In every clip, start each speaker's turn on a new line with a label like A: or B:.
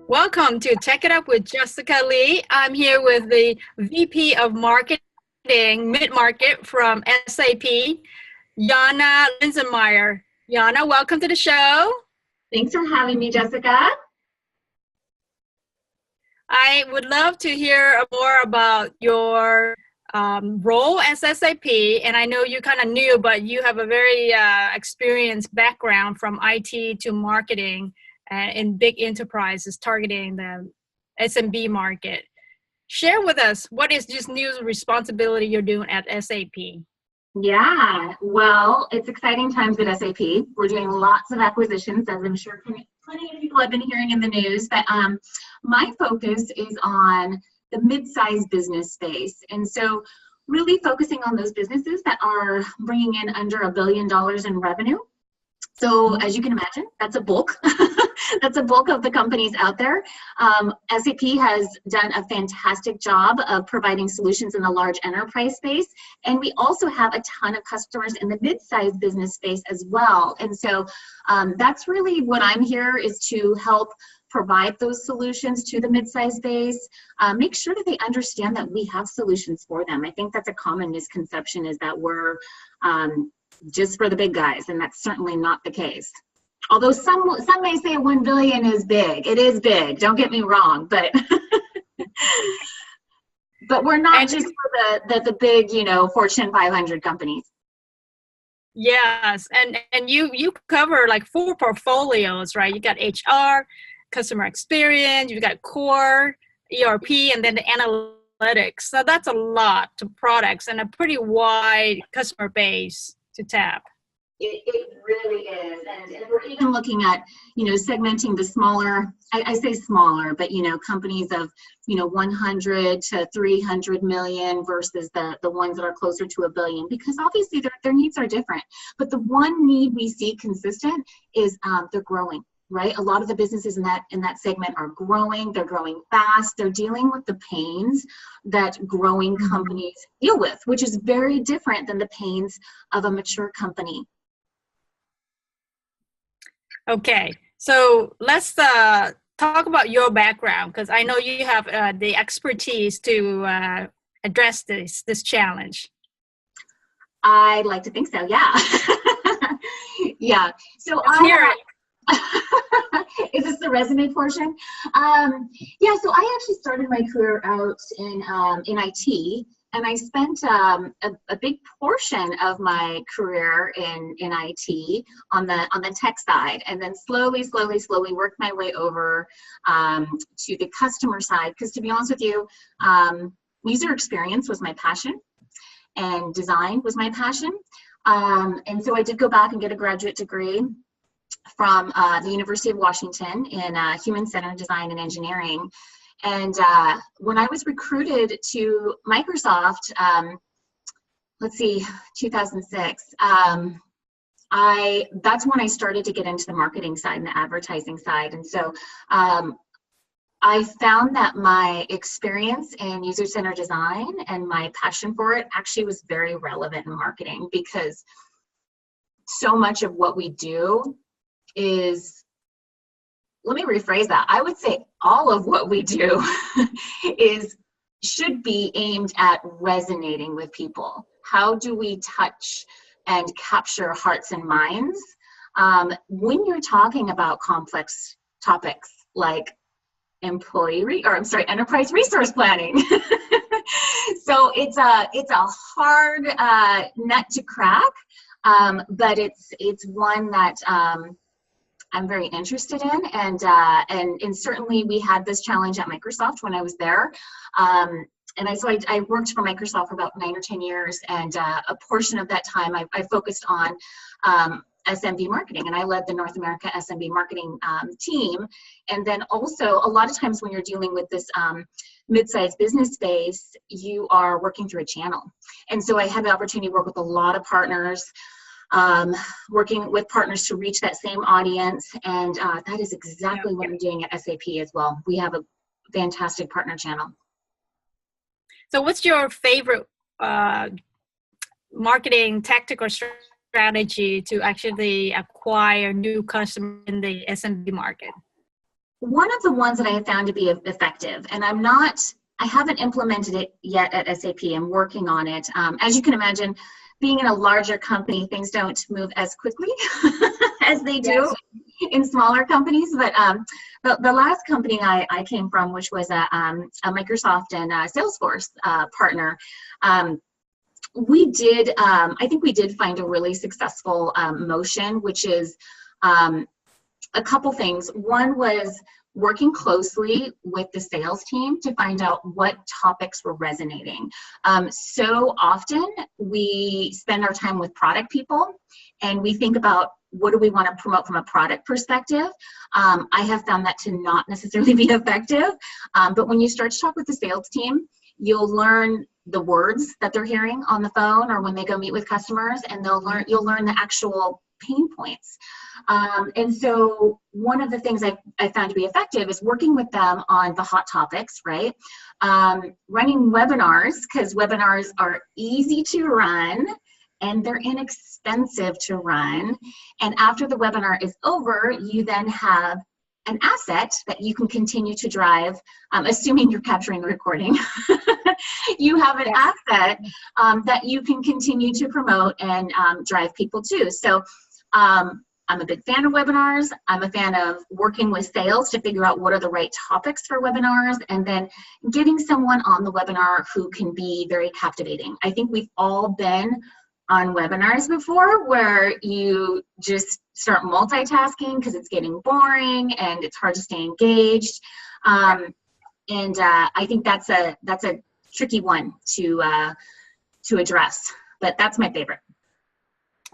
A: Welcome to Tech It Up with Jessica Lee. I'm here with the VP of Marketing Mid-Market from SAP, Jaana Linsenmayer. Jaana, welcome to the show.
B: Thanks for having me, Jessica.
A: I would love to hear more about your role as SAP, and I know you're kind of new, but you have a very experienced background from IT to marketing in big enterprises targeting the SMB market. Share with us, what is this new responsibility you're doing at SAP?
B: Yeah, well, it's exciting times at SAP. We're doing lots of acquisitions, as I'm sure plenty of people have been hearing in the news, but my focus is on the mid-sized business space. And so really focusing on those businesses that are bringing in under $1 billion in revenue. So as you can imagine, that's a bulk. That's a bulk of the companies out there. SAP has done a fantastic job of providing solutions in the large enterprise space. And we also have a ton of customers in the mid-sized business space as well. And so that's really what I'm here is to help provide those solutions to the mid-sized base, make sure that they understand that we have solutions for them. I think that's a common misconception is that we're just for the big guys, and that's certainly not the case. Although some may say 1 billion is big. It is big, don't get me wrong, but but we're not just for the big, Fortune 500 companies.
A: Yes, and you cover like 4 portfolios, right? You got HR, customer experience, you got core, ERP, and then the analytics. So that's a lot of products and a pretty wide customer base to tap.
B: It really is, and we're even looking at, segmenting the smaller, I say smaller, but, companies of, 100 to 300 million versus the ones that are closer to $1 billion, because obviously their needs are different. But the one need we see consistent is they're growing, right? A lot of the businesses in that segment are growing, they're growing fast, they're dealing with the pains that growing companies deal with, which is very different than the pains of a mature company.
A: Okay, so let's talk about your background, because I know you have the expertise to address this challenge.
B: I'd like to think so, yeah. Yeah, so is this the resume portion? Yeah, so I actually started my career out in IT, and I spent a big portion of my career in IT on the tech side, and then slowly worked my way over to the customer side. Because to be honest with you, user experience was my passion, and design was my passion. And so I did go back and get a graduate degree from the University of Washington in human-centered design and engineering. And when I was recruited to Microsoft, 2006, that's when I started to get into the marketing side and the advertising side. And so I found that my experience in user-centered design and my passion for it actually was very relevant in marketing, because so much of what we do is, let me rephrase that. I would say all of what we do should be aimed at resonating with people. How do we touch and capture hearts and minds when you're talking about complex topics like enterprise resource planning? So it's a hard nut to crack, but it's one that I'm very interested in, and certainly we had this challenge at Microsoft when I was there. And I worked for Microsoft for about 9 or 10 years, and a portion of that time I focused on SMB marketing, and I led the North America SMB marketing team. And then also a lot of times when you're dealing with this mid-sized business space, you are working through a channel. And so I had the opportunity to work with a lot of partners, working with partners to reach that same audience, and that is exactly what I'm doing at SAP as well. We have a fantastic partner channel.
A: So what's your favorite marketing tactical strategy to actually acquire new customers in the SMB market?
B: One of the ones that I have found to be effective, and I haven't implemented it yet at SAP. I'm working on it. As you can imagine, being in a larger company, things don't move as quickly as they do in smaller companies. But the last company I came from, which was a Microsoft and Salesforce partner, I think we did find a really successful motion, which is a couple things. One was working closely with the sales team to find out what topics were resonating. So often we spend our time with product people and we think about what do we want to promote from a product perspective. I have found that to not necessarily be effective, but when you start to talk with the sales team, you'll learn the words that they're hearing on the phone or when they go meet with customers, and you'll learn the actual pain points. And so one of the things I found to be effective is working with them on the hot topics, right? Running webinars, because webinars are easy to run and they're inexpensive to run. And after the webinar is over, you then have an asset that you can continue to drive, assuming you're capturing the recording. You have an asset that you can continue to promote and drive people to. So I'm a big fan of webinars. I'm a fan of working with sales to figure out what are the right topics for webinars, and then getting someone on the webinar who can be very captivating. I think we've all been on webinars before where you just start multitasking because it's getting boring and it's hard to stay engaged. I think that's a tricky one to address, but that's my favorite.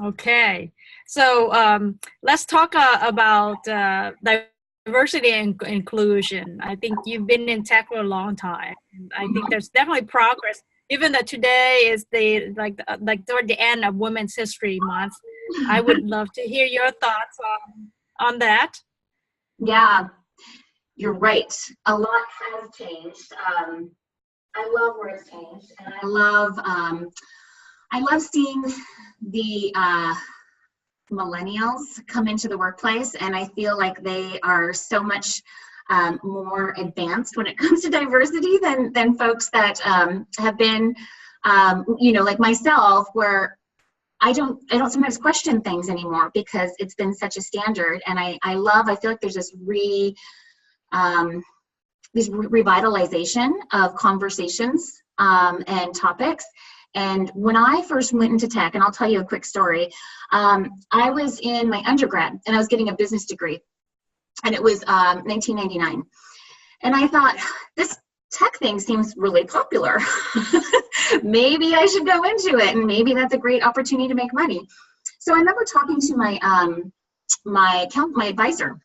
A: Okay, so let's talk about diversity and inclusion. I think you've been in tech for a long time. I think there's definitely progress. Even that today is like toward the end of Women's History Month. I would love to hear your thoughts on that.
B: Yeah, you're right. A lot has changed. I love where it's changed, and I love seeing the millennials come into the workplace, and I feel like they are so much more advanced when it comes to diversity than folks that have been, like myself, where I don't sometimes question things anymore because it's been such a standard. And I feel like there's this revitalization of conversations and topics. And when I first went into tech, and I'll tell you a quick story, I was in my undergrad and I was getting a business degree, and it was 1999. And I thought, this tech thing seems really popular. Maybe I should go into it, and maybe that's a great opportunity to make money. So I remember talking to my advisor,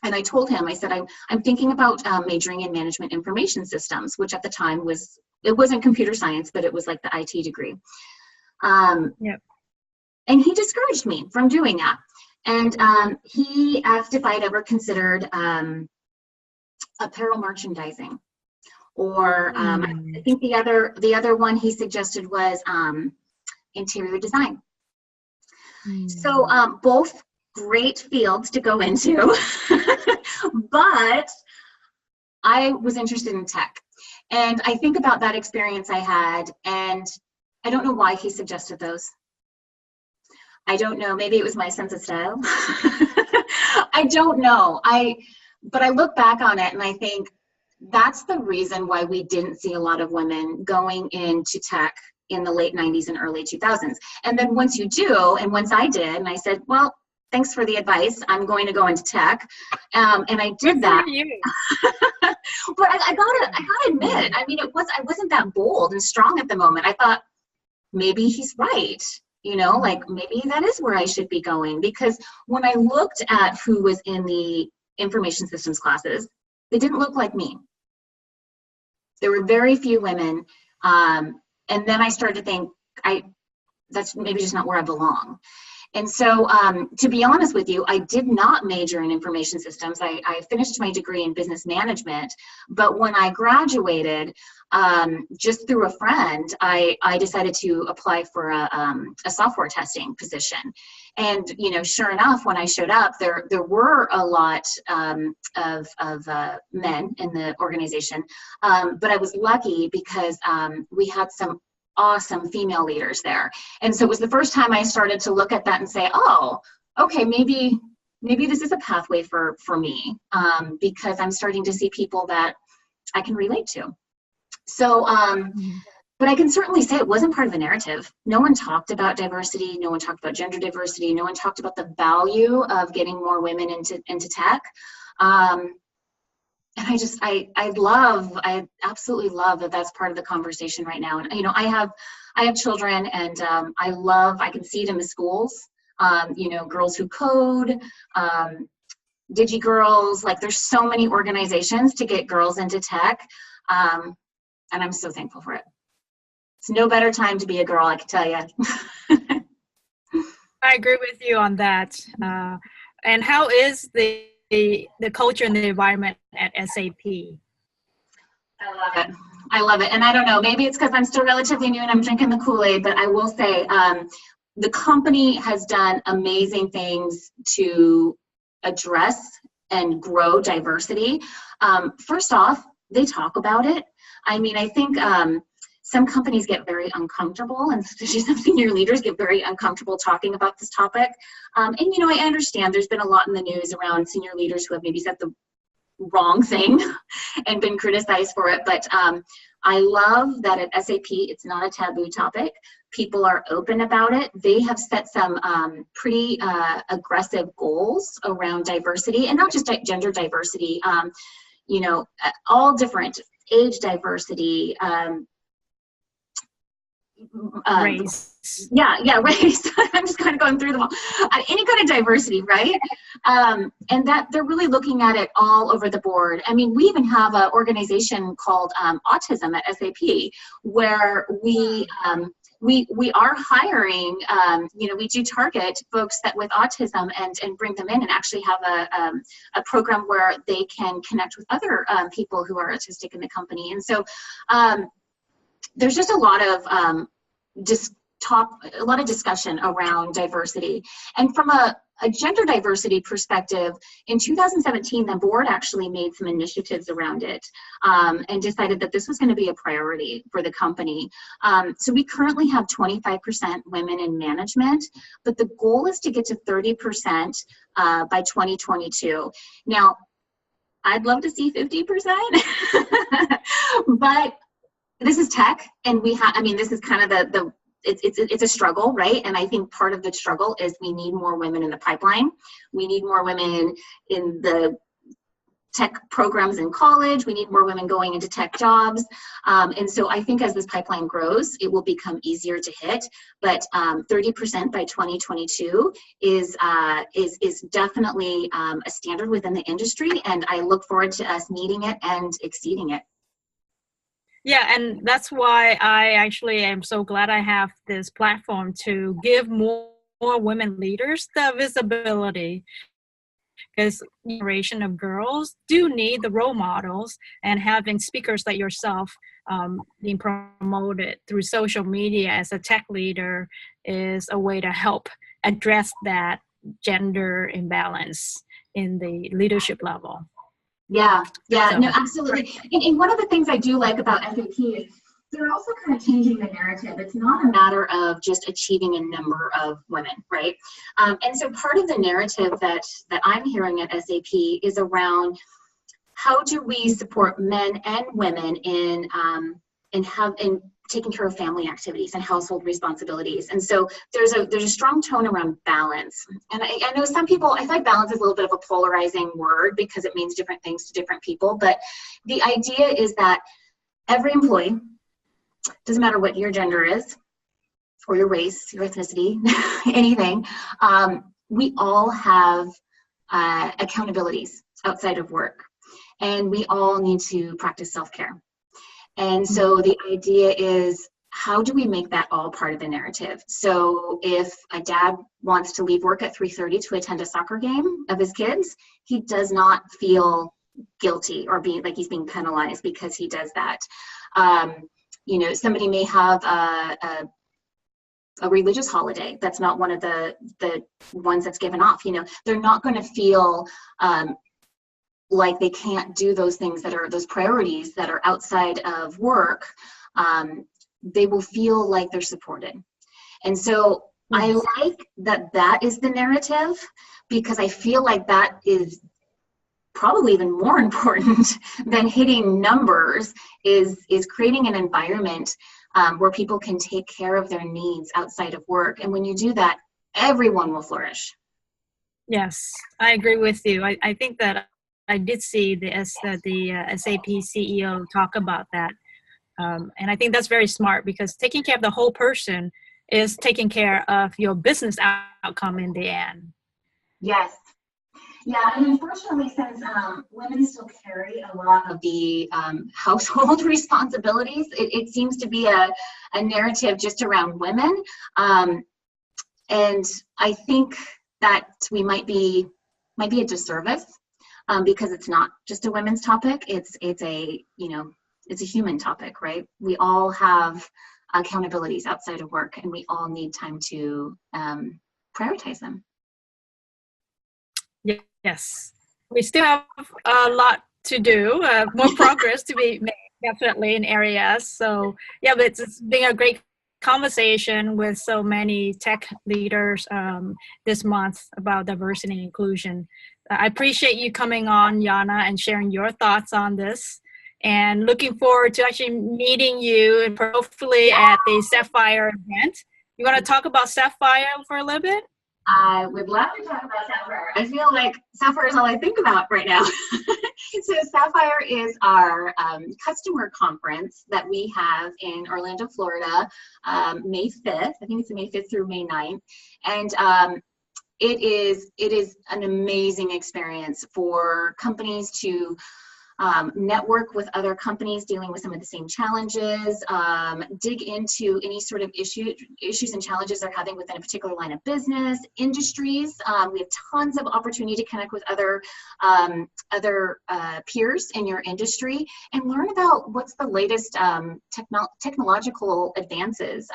B: and I told him, I said, I'm thinking about majoring in management information systems, which at the time it wasn't computer science, but it was like the IT degree.
A: Yep.
B: And he discouraged me from doing that. And he asked if I'd ever considered apparel merchandising, or I think the other one he suggested was interior design. So both great fields to go into, but I was interested in tech. And I think about that experience I had, and I don't know why he suggested those. I don't know, maybe it was my sense of style. I don't know. But I look back on it and I think that's the reason why we didn't see a lot of women going into tech in the late 90s and early 2000s. And then once you do, and once I did, and I said, well, thanks for the advice, I'm going to go into tech. And I did that. But I gotta admit, I mean, I wasn't that bold and strong at the moment. I thought, maybe he's right. Like maybe that is where I should be going, because when I looked at who was in the information systems classes, they didn't look like me. There were very few women. And then I started to think, that's maybe just not where I belong. And so to be honest with you, I did not major in information systems. I finished my degree in business management, but when I graduated, just through a friend, I decided to apply for a software testing position. And, you know, sure enough, when I showed up, there were a lot of men in the organization, but I was lucky because we had some awesome female leaders there. And so it was the first time I started to look at that and say, oh, okay, maybe this is a pathway for me, because I'm starting to see people that I can relate to. So, but I can certainly say it wasn't part of the narrative. No one talked about diversity. No one talked about gender diversity. No one talked about the value of getting more women into tech. And I absolutely love that that's part of the conversation right now. And, you know, I have children, and I can see it in the schools, you know, Girls Who Code, DigiGirls, like there's so many organizations to get girls into tech. And I'm so thankful for it. It's no better time to be a girl, I can tell you.
A: I agree with you on that. And how is the culture and the environment at SAP?
B: I love it. And I don't know, maybe it's because I'm still relatively new and I'm drinking the Kool-Aid, but I will say the company has done amazing things to address and grow diversity. First off, they talk about it. I mean, I think some companies get very uncomfortable, and especially some senior leaders get very uncomfortable talking about this topic. And, you know, I understand there's been a lot in the news around senior leaders who have maybe said the wrong thing and been criticized for it. But I love that at SAP, it's not a taboo topic. People are open about it. They have set some pretty aggressive goals around diversity, and not just gender diversity, you know, all different age diversity,
A: race.
B: Yeah, race. I'm just kind of going through them all. Any kind of diversity, right? And that they're really looking at it all over the board. I mean, we even have an organization called Autism at SAP, where we are hiring, you know, we do target folks that with autism and bring them in and actually have a program where they can connect with other people who are autistic in the company. And so there's just a lot of discussion around diversity. And from a gender diversity perspective, in 2017, the board actually made some initiatives around it and decided that this was going to be a priority for the company. So we currently have 25% women in management, but the goal is to get to 30% by 2022. Now, I'd love to see 50%, but this is tech, and this is kind of it's a struggle, right? And I think part of the struggle is we need more women in the pipeline. We need more women in the tech programs in college. We need more women going into tech jobs. And so I think as this pipeline grows, it will become easier to hit. But 30% by 2022 is definitely a standard within the industry, and I look forward to us meeting it and exceeding it.
A: Yeah, and that's why I actually am so glad I have this platform to give more women leaders the visibility, because generation of girls do need the role models, and having speakers like yourself being promoted through social media as a tech leader is a way to help address that gender imbalance in the leadership level.
B: Yeah, no, absolutely. And one of the things I do like about SAP is they're also kind of changing the narrative. It's not a matter of just achieving a number of women, right? And so part of the narrative that I'm hearing at SAP is around how do we support men and women in taking care of family activities and household responsibilities. And so there's a strong tone around balance. And I know some people, I think balance is a little bit of a polarizing word because it means different things to different people. But the idea is that every employee, doesn't matter what your gender is, or your race, your ethnicity, anything, we all have accountabilities outside of work. And we all need to practice self-care. And so the idea is, how do we make that all part of the narrative? So if a dad wants to leave work at 3:30 to attend a soccer game of his kids, he does not feel guilty or being like he's being penalized because he does that. Somebody may have a religious holiday that's not one of the ones that's given off. They're not going to feel like they can't do those things that are those priorities that are outside of work. They will feel like they're supported. And so I like that is the narrative, because I feel like that is probably even more important than hitting numbers, is creating an environment where people can take care of their needs outside of work. And when you do that, everyone will flourish.
A: Yes, I agree with you. I think that I did see the SAP CEO talk about that. And I think that's very smart, because taking care of the whole person is taking care of your business outcome in the end.
B: Yes. Yeah, and unfortunately, since women still carry a lot of the household responsibilities, it seems to be a narrative just around women. And I think that we might be a disservice, because it's not just a women's topic. It's a human topic, right? We all have accountabilities outside of work, and we all need time to prioritize them.
A: Yes, we still have a lot to do, more progress to be made, definitely, in areas. So yeah, but it's been a great conversation with so many tech leaders this month about diversity and inclusion. I appreciate you coming on, Jaana, and sharing your thoughts on this. And looking forward to actually meeting you, and hopefully at the Sapphire event. You want to talk about Sapphire for a little bit?
B: I would love to talk about Sapphire. I feel like Sapphire is all I think about right now. So Sapphire is our customer conference that we have in Orlando, Florida, May 5th. I think it's May 5th through May 9th. And it is an amazing experience for companies to network with other companies dealing with some of the same challenges, dig into any sort of issues and challenges they're having within a particular line of business, industries. We have tons of opportunity to connect with other peers in your industry and learn about what's the latest technological advances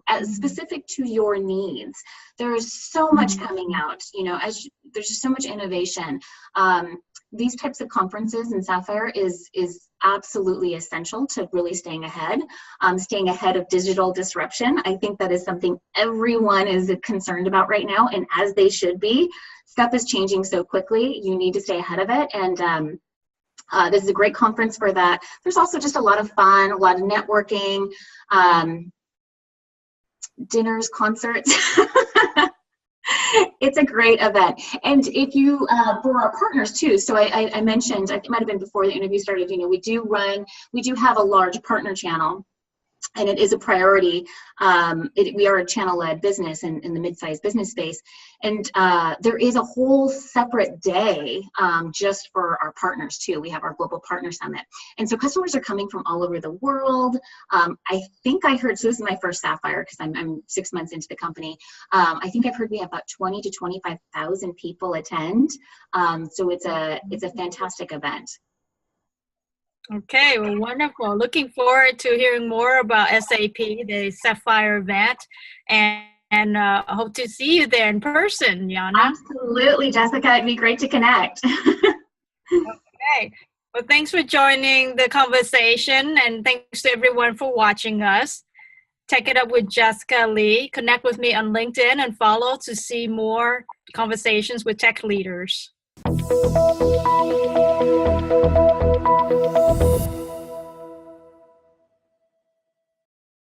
B: as specific to your needs. There's so much coming out, there's just so much innovation. These types of conferences in Sapphire is absolutely essential to really staying ahead of digital disruption. I think that is something everyone is concerned about right now, and as they should be. Stuff is changing so quickly, you need to stay ahead of it, and this is a great conference for that. There's also just a lot of fun, a lot of networking, dinners, concerts. It's a great event. And if you, for our partners too, so I mentioned, it might have been before the interview started, we do have a large partner channel, and it is a priority. We are a channel-led business in the mid-sized business space. And there is a whole separate day just for our partners too. We have our Global Partner Summit. And so customers are coming from all over the world. I think I heard, so this is my first Sapphire because I'm 6 months into the company. I think I've heard we have about 20 to 25,000 people attend. So it's a fantastic event.
A: Okay, well, wonderful. Looking forward to hearing more about SAP, the Sapphire event, and hope to see you there in person, Jaana.
B: Absolutely, Jessica. It'd be great to connect.
A: Okay. Well, thanks for joining the conversation, and thanks to everyone for watching us. Take It Up with Jessica Lee. Connect with me on LinkedIn and follow to see more conversations with tech leaders.